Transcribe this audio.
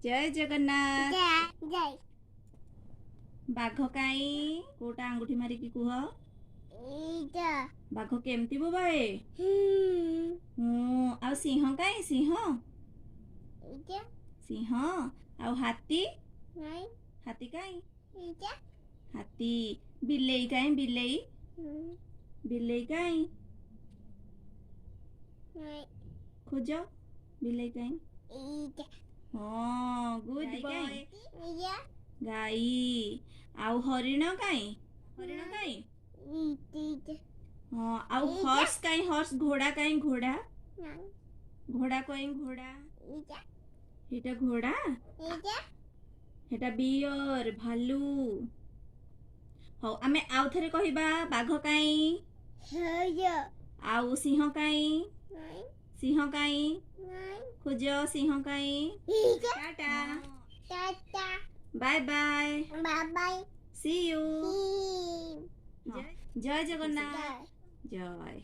जय जगन्नाथ। जय बाघ काई कोटा अंगुठी मारिकी कुह बाघ केमती बोबाए आ सिंह काई सिंह सिंह आ हाथी हाथी काई हाथी बिलेई काई बिलेई बिलेई काई खोज बिलेई काई हाँ गुड बॉय गाई आउ हरिण काई हाँ आउ हॉर्स काई हॉर्स घोड़ा काई घोड़ा घोड़ा काई घोड़ा हेटा घोड़ा हेटा बियर भालू हो आमे आउ थरे कहिबा बाघ काई आउ सिंह काई खोज सिंह काई tata bye bye see you जय जगन्नाथ जय।